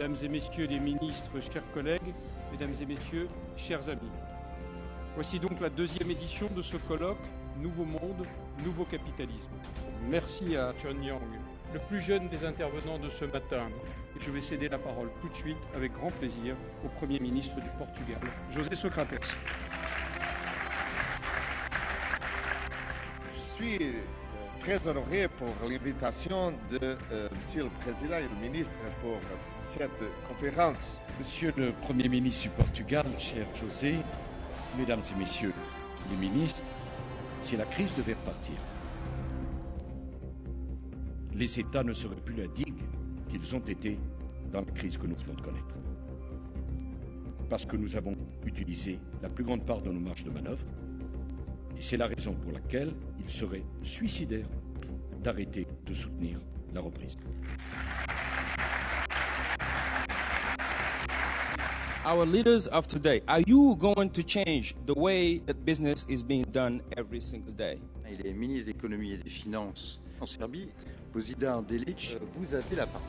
Mesdames et messieurs les ministres, chers collègues, mesdames et messieurs, chers amis. Voici donc la deuxième édition de ce colloque « Nouveau monde, nouveau capitalisme ». Merci à John Young, le plus jeune des intervenants de ce matin. Je vais céder la parole tout de suite, avec grand plaisir, au Premier ministre du Portugal, José Socrates. Je suis très honoré pour l'invitation de Monsieur le Président et le Ministre pour cette conférence. Monsieur le Premier ministre du Portugal, cher José, Mesdames et Messieurs les ministres, si la crise devait repartir, les États ne seraient plus la digue qu'ils ont été dans la crise que nous venons de connaître. Parce que nous avons utilisé la plus grande part de nos marges de manœuvre, et c'est la raison pour laquelle il serait suicidaire d'arrêter de soutenir la reprise. Our leaders of today, are you going to change the way that business is being done every single day? Il est ministre de l'économie et des finances en Serbie. Božidar Delić, vous avez la parole.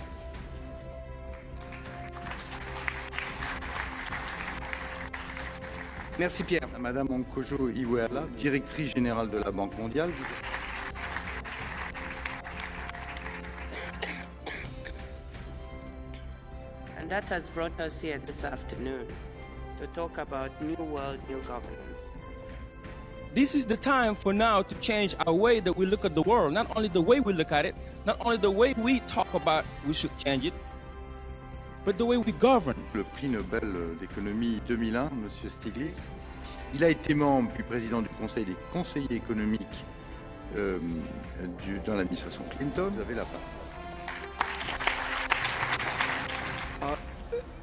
Merci Pierre. Madame Onkojo Iweala, directrice générale de la Banque mondiale. And that has brought us here this afternoon to talk about New World, New Governance. This is the time for now to change our way that we look at the world. Not only the way we look at it, not only the way we talk about we should change it, but the way we govern. Le prix Nobel d'économie 2001, M. Stiglitz, il a été membre puis président du Conseil des conseillers économiques dans l'administration Clinton. Vous avez la parole.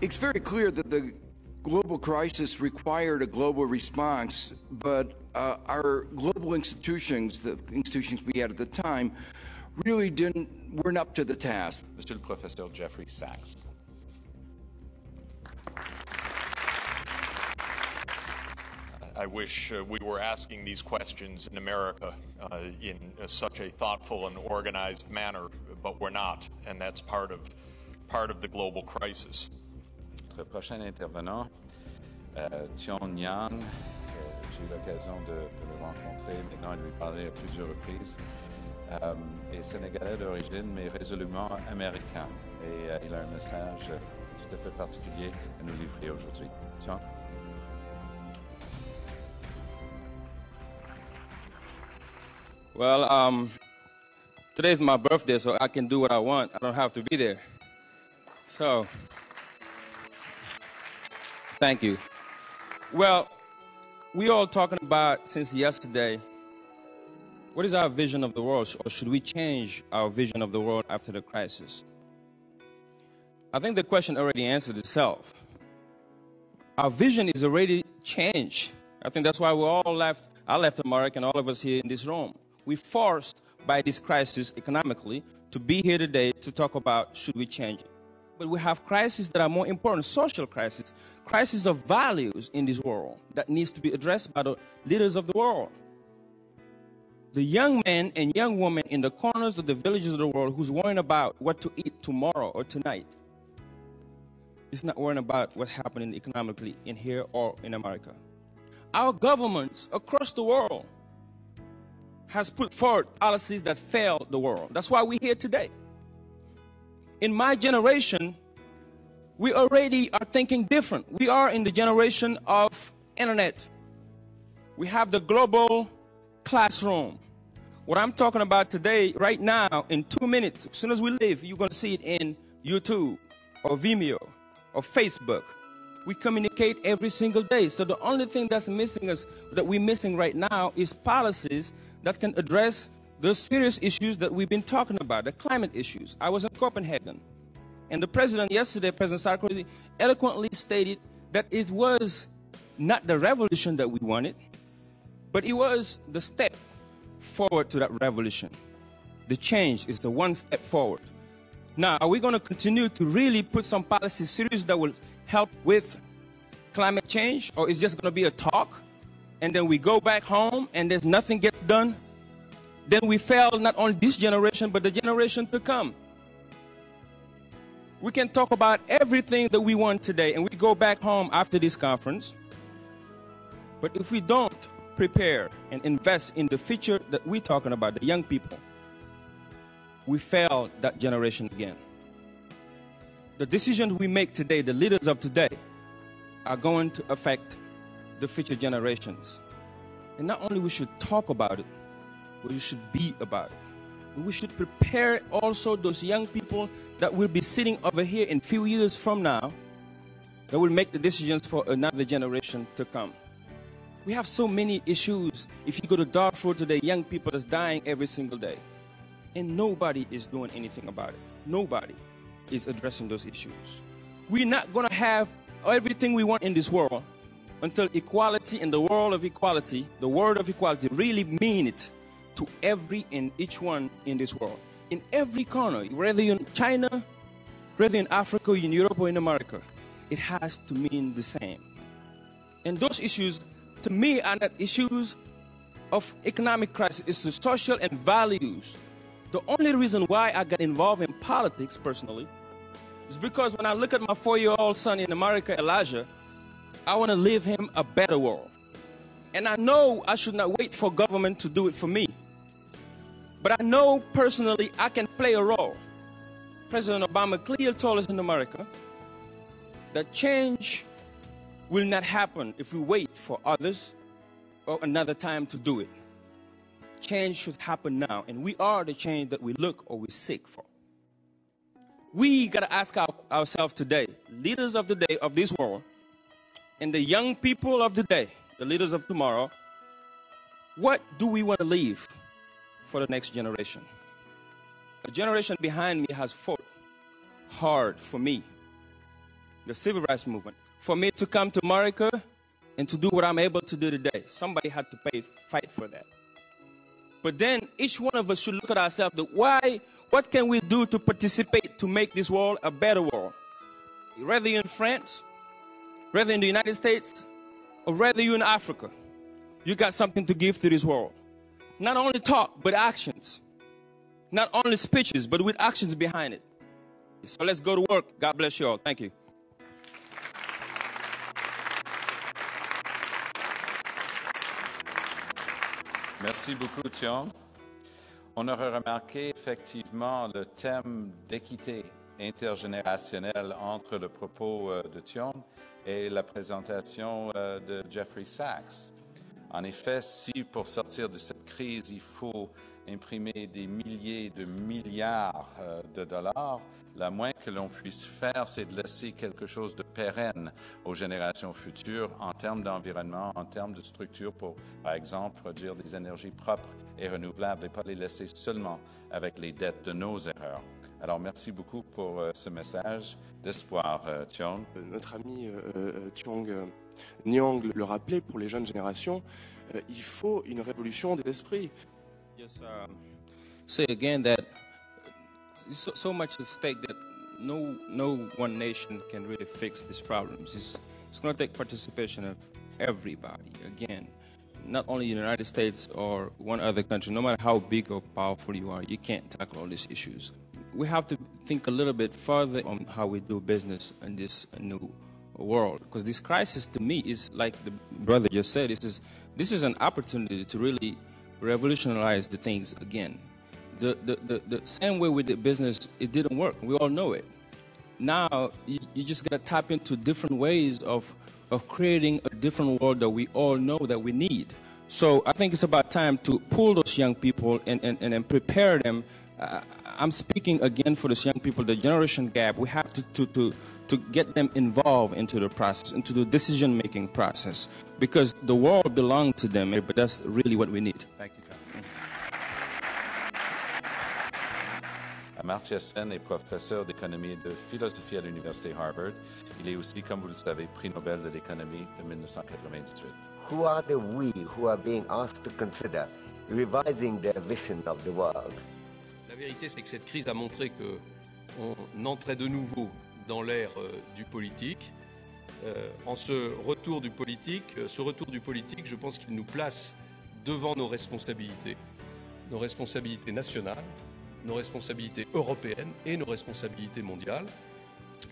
It's very clear that the global crisis required a global response, but our global institutions, the institutions we had at the time, really weren't up to the task. Monsieur le Professeur Jeffrey Sachs. I wish we were asking these questions in America in such a thoughtful and organized manner, but we're not, and that's part of the global crisis. Notre prochain intervenant, John Young, j'ai eu l'occasion de le rencontrer, maintenant de lui parler à plusieurs reprises, est sénégalais d'origine, mais résolument américain. Et il a un message tout à fait particulier à nous livrer aujourd'hui. John? Well, today's my birthday, so I can do what I want. I don't have to be there. So, thank you. Well, we all talking about since yesterday, what is our vision of the world, or should we change our vision of the world after the crisis? I think the question already answered itself. Our vision is already changed. I think that's why we all left. I left America, and all of us here in this room. We're forced by this crisis economically to be here today to talk about should we change it. But we have crises that are more important, social crises, crises of values in this world that needs to be addressed by the leaders of the world. The young men and young women in the corners of the villages of the world who's worrying about what to eat tomorrow or tonight is not worrying about what's happening economically in here or in America. Our governments across the world has put forward policies that fail the world. That's why we're here today. In my generation, we already are thinking different. We are in the generation of internet. We have the global classroom. What I'm talking about today, right now, in 2 minutes, as soon as we leave, you're going to see it in YouTube or Vimeo or Facebook. We communicate every single day. So the only thing that's missing us, that we're missing right now, is policies that can address the serious issues that we've been talking about, the climate issues. I was in Copenhagen, and the president yesterday, President Sarkozy, eloquently stated that it was not the revolution that we wanted, but it was the step forward to that revolution. The change is the one step forward. Now, are we going to continue to really put some policies serious that will help with climate change, or is it just going to be a talk? And then we go back home and there's nothing gets done? Then we fail not only this generation, but the generation to come. We can talk about everything that we want today, and we go back home after this conference. But if we don't prepare and invest in the future that we're talking about, the young people, we fail that generation again. The decisions we make today, the leaders of today, are going to affect the future generations. And not only we should talk about it, but we should be about it. We should prepare also those young people that will be sitting over here in a few years from now, that will make the decisions for another generation to come. We have so many issues. If you go to Darfur today, young people are dying every single day. And nobody is doing anything about it. Nobody is addressing those issues. We're not going to have everything we want in this world until equality and the world of equality, the word of equality, really mean it to every and each one in this world. In every corner, whether you're in China, whether in Africa, in Europe, or in America, it has to mean the same. And those issues, to me, are not issues of economic crisis. It's the social and values. The only reason why I got involved in politics personally is because when I look at my 4-year-old son in America, Elijah, I want to leave him a better world. And I know I should not wait for government to do it for me. But I know personally I can play a role. President Obama clearly told us in America that change will not happen if we wait for others or another time to do it. Change should happen now, and we are the change that we look or we seek for. We got to ask ourselves today, leaders of the day of this world, and the young people of the day, the leaders of tomorrow, what do we want to leave for the next generation? A generation behind me has fought hard for me, the civil rights movement, for me to come to America and to do what I'm able to do today. Somebody had to fight for that. But then each one of us should look at ourselves, what can we do to participate to make this world a better world? Whether you're in France, whether in the United States, or whether you're in Africa, you got something to give to this world. Not only talk, but actions. Not only speeches, but with actions behind it. So let's go to work. God bless you all. Thank you. Merci beaucoup, Thion. On aura remarqué effectivement le thème d'équité intergénérationnelle entre le propos de Thion et la présentation de Jeffrey Sachs. En effet, si pour sortir de cette crise, il faut imprimer des milliers de milliards de dollars, la moins que l'on puisse faire, c'est de laisser quelque chose de pérenne aux générations futures en termes d'environnement, en termes de structure pour, par exemple, produire des énergies propres et renouvelables et pas les laisser seulement avec les dettes de nos erreurs. Alors, merci beaucoup pour ce message d'espoir, Thion. Notre ami Nyang le rappelait, pour les jeunes générations, il faut une révolution des esprits. Just say again that so much at stake that no one nation can really fix these problems. It's going to take participation of everybody. Again, not only the United States or one other country. No matter how big or powerful you are, you can't tackle all these issues. We have to think a little bit further on how we do business in this new world, because this crisis to me is like the brother just said. This is an opportunity to really revolutionize the things again. The same way we did business, it didn't work. We all know it. Now you just got to tap into different ways of creating a different world that we all know that we need. So I think it's about time to pull those young people and prepare them. I'm speaking again for those young people, the generation gap. We have to get them involved into the process, into the decision-making process, because the world belongs to them, but that's really what we need. Thank you, John. Amartya Sen est professeur d'économie et de philosophie à l'Université Harvard. Il est aussi, comme vous le savez, prix Nobel de l'économie de 1998. Who are the we who are being asked to consider revising their vision of the world? La vérité, c'est que cette crise a montré qu'on entrait de nouveau dans l'ère du politique. En ce retour du politique, je pense qu'il nous place devant nos responsabilités nationales, nos responsabilités européennes et nos responsabilités mondiales.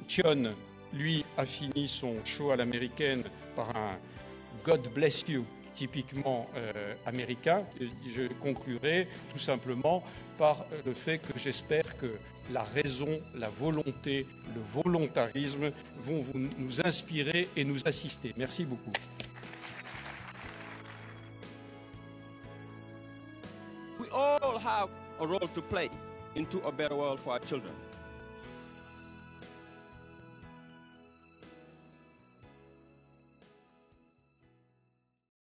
Thion, lui, a fini son show à l'américaine par un God bless you, typiquement américain. Je conclurai tout simplement par le fait que j'espère que la raison, la volonté, le volontarisme vont nous inspirer et nous assister. Merci beaucoup. We all have a role to play into a better world for our children.